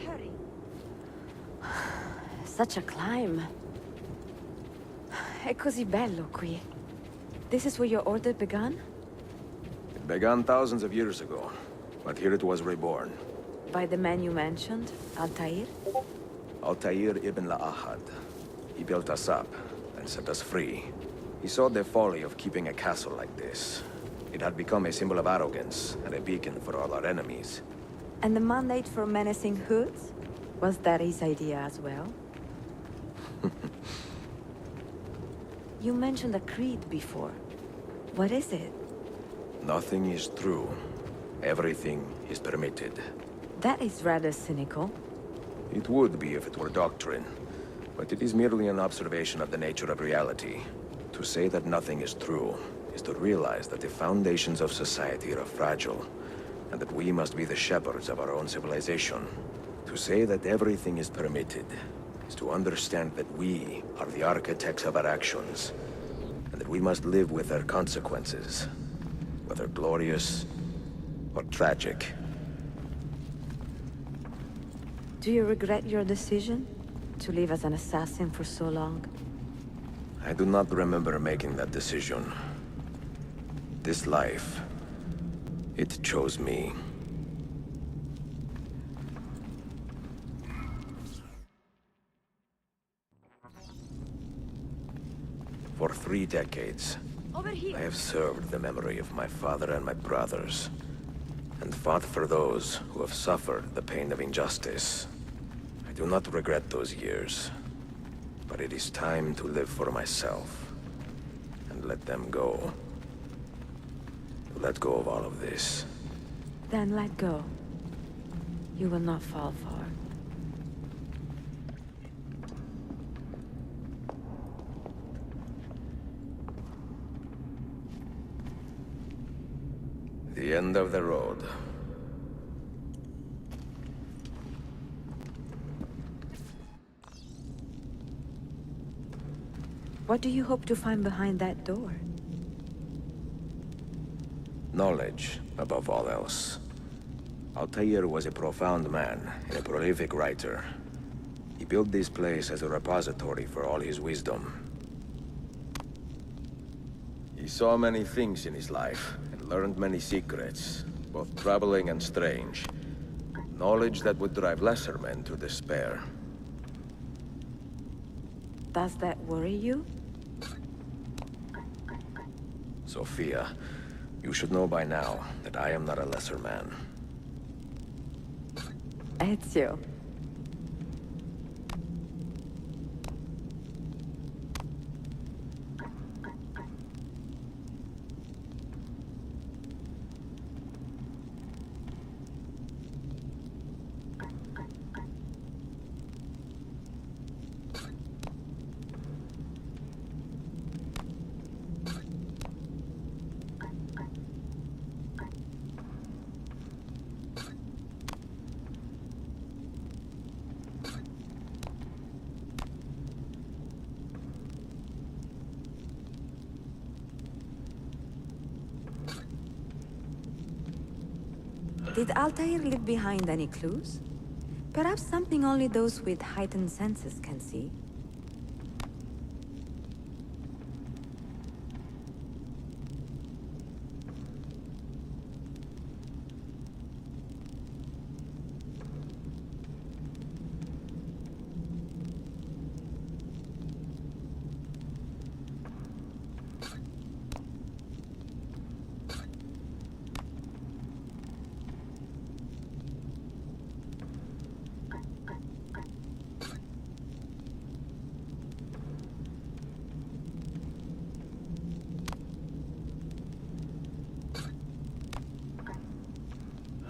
Hurry. Such a climb. È così bello qui. This is where your order began? It began thousands of years ago, but here it was reborn. By the man you mentioned, Altair? Altair ibn La'ahad. He built us up and set us free. He saw the folly of keeping a castle like this. It had become a symbol of arrogance and a beacon for all our enemies. And the mandate for menacing hoods? Was that his idea as well? You mentioned a creed before. What is it? Nothing is true. Everything is permitted. That is rather cynical. It would be if it were doctrine, but it is merely an observation of the nature of reality. To say that nothing is true is to realize that the foundations of society are fragile, and that we must be the shepherds of our own civilization. To say that everything is permitted is to understand that we are the architects of our actions, and that we must live with their consequences, whether glorious or tragic. Do you regret your decision? To live as an assassin for so long? I do not remember making that decision. This life, it chose me. For 3 decades, Over I here. have served the memory of my father and my brothers, and fought for those who have suffered the pain of injustice. I do not regret those years, but it is time to live for myself, and let them go. To let go of all of this. Then let go. You will not fall far. The end of the road. What do you hope to find behind that door? Knowledge, above all else. Altair was a profound man and a prolific writer. He built this place as a repository for all his wisdom. He saw many things in his life, and learned many secrets, both troubling and strange. Knowledge that would drive lesser men to despair. Does that worry you? Sophia, you should know by now that I am not a lesser man. Ezio. Did Altair leave behind any clues? Perhaps something only those with heightened senses can see?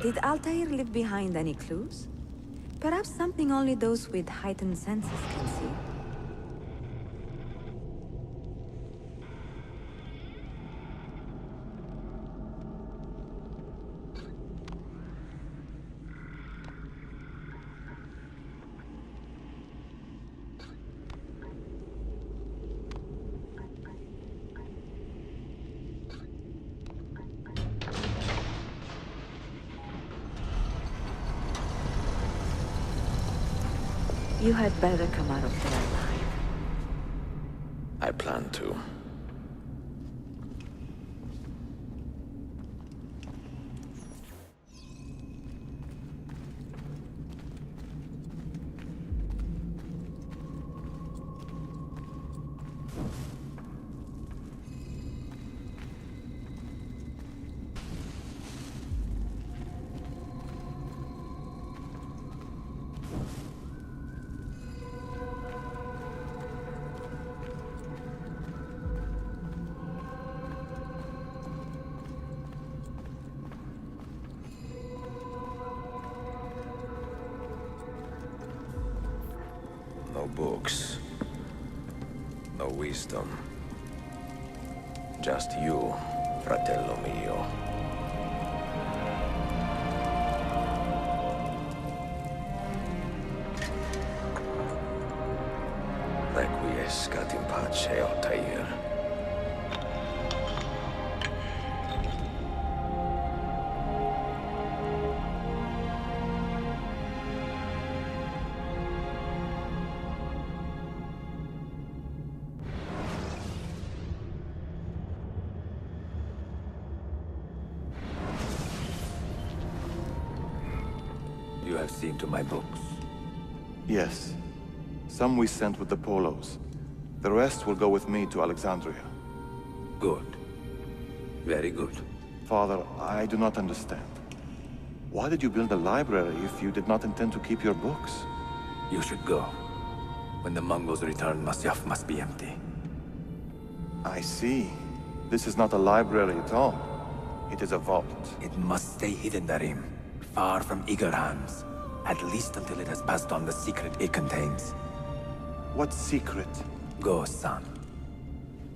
Did Altair leave behind any clues? Perhaps something only those with heightened senses can see? You had better come out of there alive. I plan to. No books. No wisdom. Just you, fratello mio. Requiescat in pace, Altair. You have seen to my books. Yes. Some we sent with the Polos. The rest will go with me to Alexandria. Good. Very good. Father, I do not understand. Why did you build a library if you did not intend to keep your books? You should go. When the Mongols return, Masyaf must be empty. I see. This is not a library at all. It is a vault. It must stay hidden, Darim. Far from eager hands. At least until it has passed on the secret it contains. What secret? Go, son.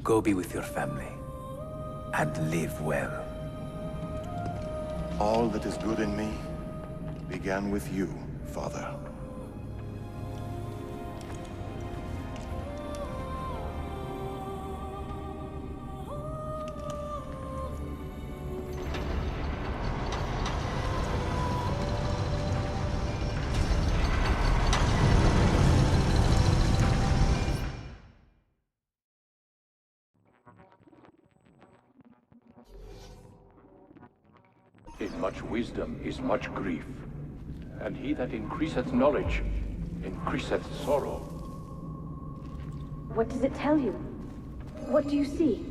Go be with your family. And live well. All that is good in me began with you, Father. In much wisdom is much grief, and he that increaseth knowledge increaseth sorrow. What does it tell you? What do you see?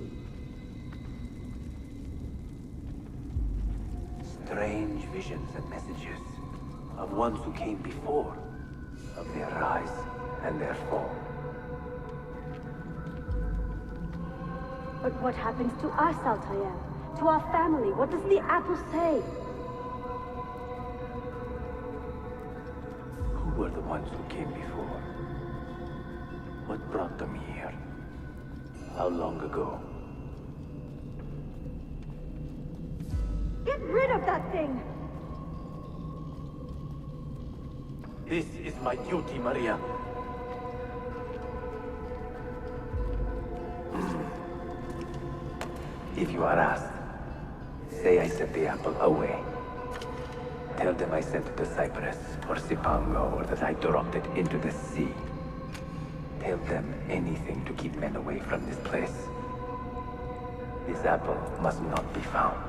Strange visions and messages of ones who came before, of their rise and their fall. But what happens to us, Altair? To our family? What does the apple say? Who were the ones who came before? What brought them here? How long ago? Get rid of that thing! This is my duty, Maria. If you are asked, say I sent the apple away. Tell them I sent it to Cyprus or Cipango, or that I dropped it into the sea. Tell them anything to keep men away from this place. This apple must not be found.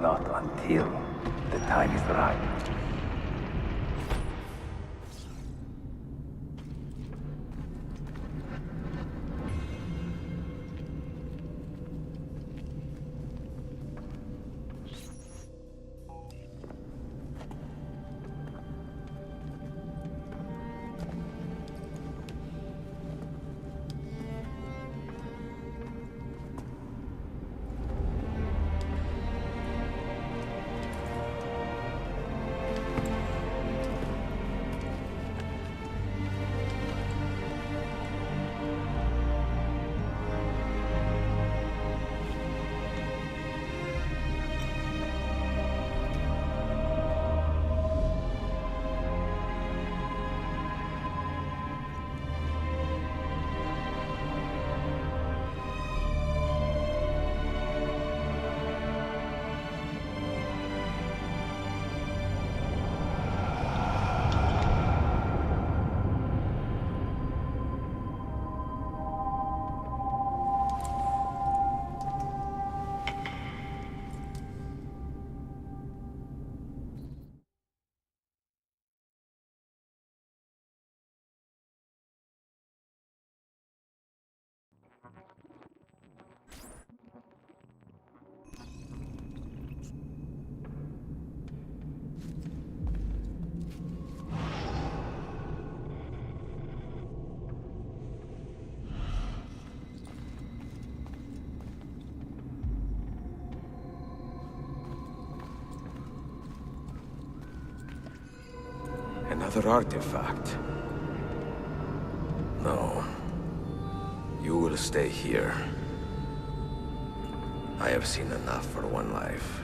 Not until the time is right. Another artifact. No. You will stay here. I have seen enough for one life.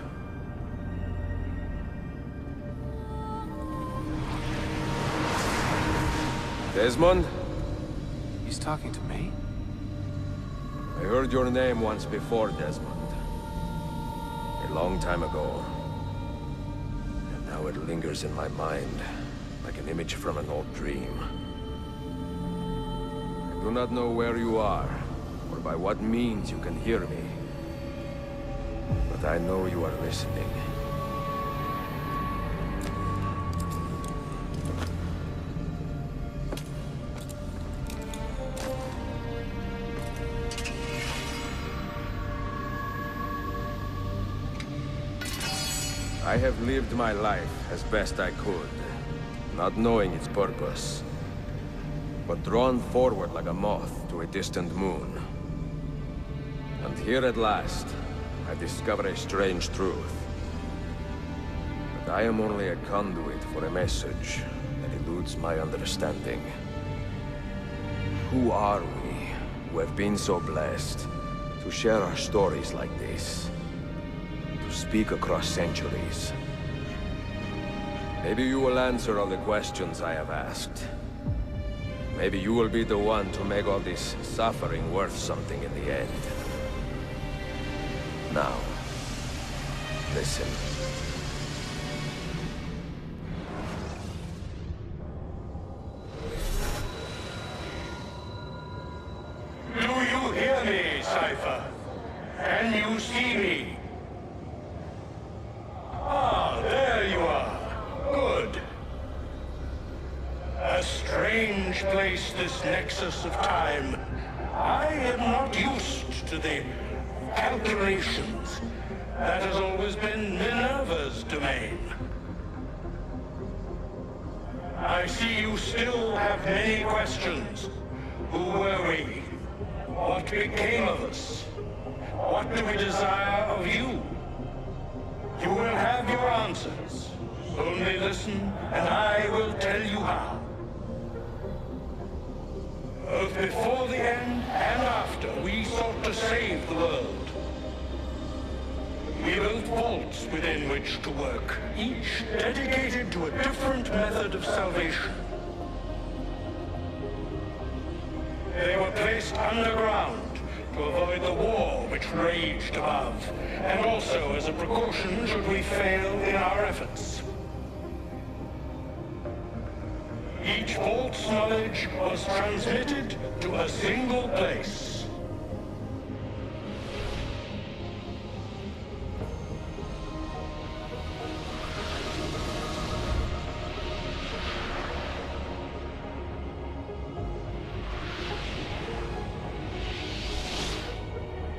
Desmond? He's talking to me? I heard your name once before, Desmond. A long time ago. And now it lingers in my mind, like an image from an old dream. I do not know where you are, or by what means you can hear me. But I know you are listening. I have lived my life as best I could, not knowing its purpose, but drawn forward like a moth to a distant moon. And here at last, I discover a strange truth. That I am only a conduit for a message that eludes my understanding. Who are we, who have been so blessed, to share our stories like this? To speak across centuries. Maybe you will answer all the questions I have asked. Maybe you will be the one to make all this suffering worth something in the end. Now, listen. Do you hear me, Cypher? Can you see me? Ah, there you are. Good. A strange place, this nexus of time. I am not used to the calculations. That has always been Minerva's domain. I see you still have many questions. Who were we? What became of us? What do we desire of you? You will have your answers. Only listen, and I will tell you how. Both before the end and after, we sought to save the world. We built vaults within which to work, each dedicated to a different method of salvation. They were placed underground to avoid the war which raged above, and also as a precaution should we fail in our efforts. Each vault's knowledge was transmitted to a single place.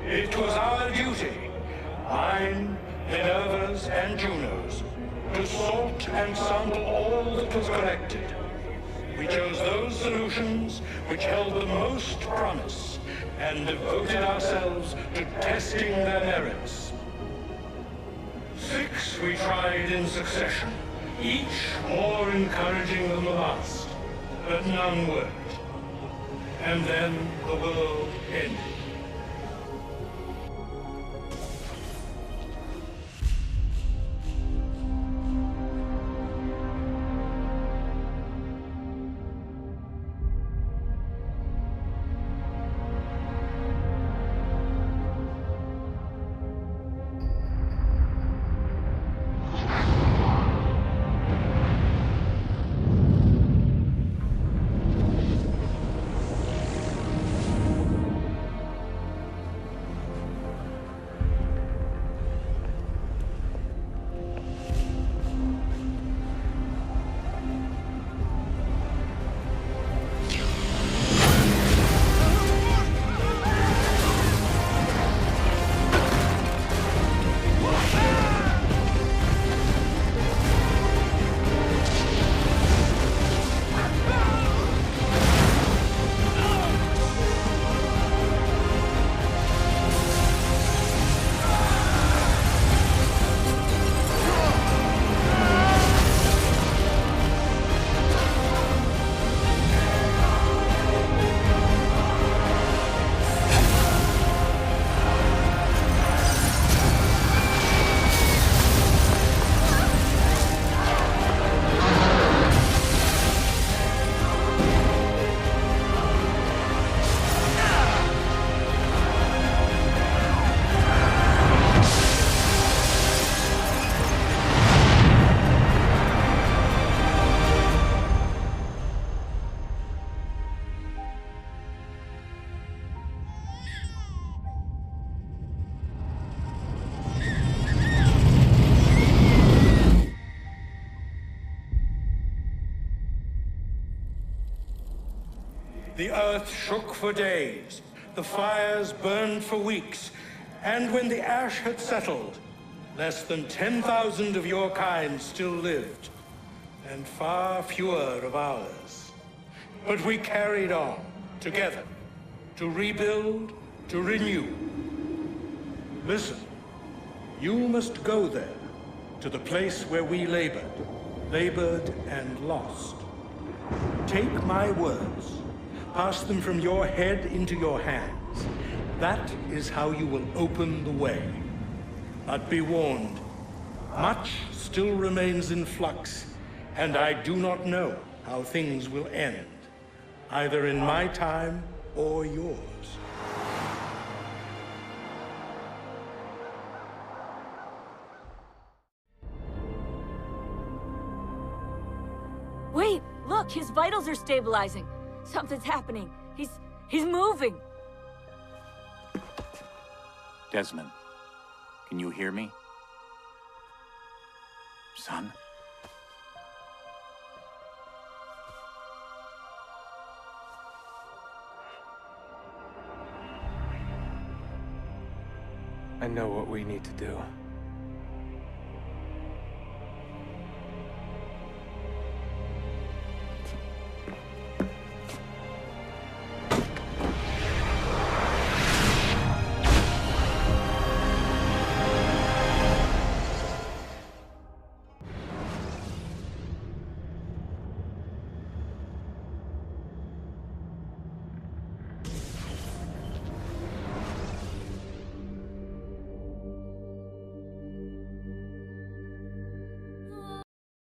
It was our duty, mine, Minerva's, and Juno's, to sort and sample all that was collected. We chose those solutions which held the most promise, and devoted ourselves to testing their merits. 6 we tried in succession, each more encouraging than the last, but none worked. And then the world ended. The earth shook for days, the fires burned for weeks, and when the ash had settled, less than 10,000 of your kind still lived, and far fewer of ours. But we carried on, together, to rebuild, to renew. Listen, you must go there, to the place where we labored and lost. Take my words, pass them from your head into your hands. That is how you will open the way. But be warned, much still remains in flux, and I do not know how things will end, either in my time or yours. Wait, look, his vitals are stabilizing. Something's happening. He's moving. Desmond, can you hear me? Son? I know what we need to do.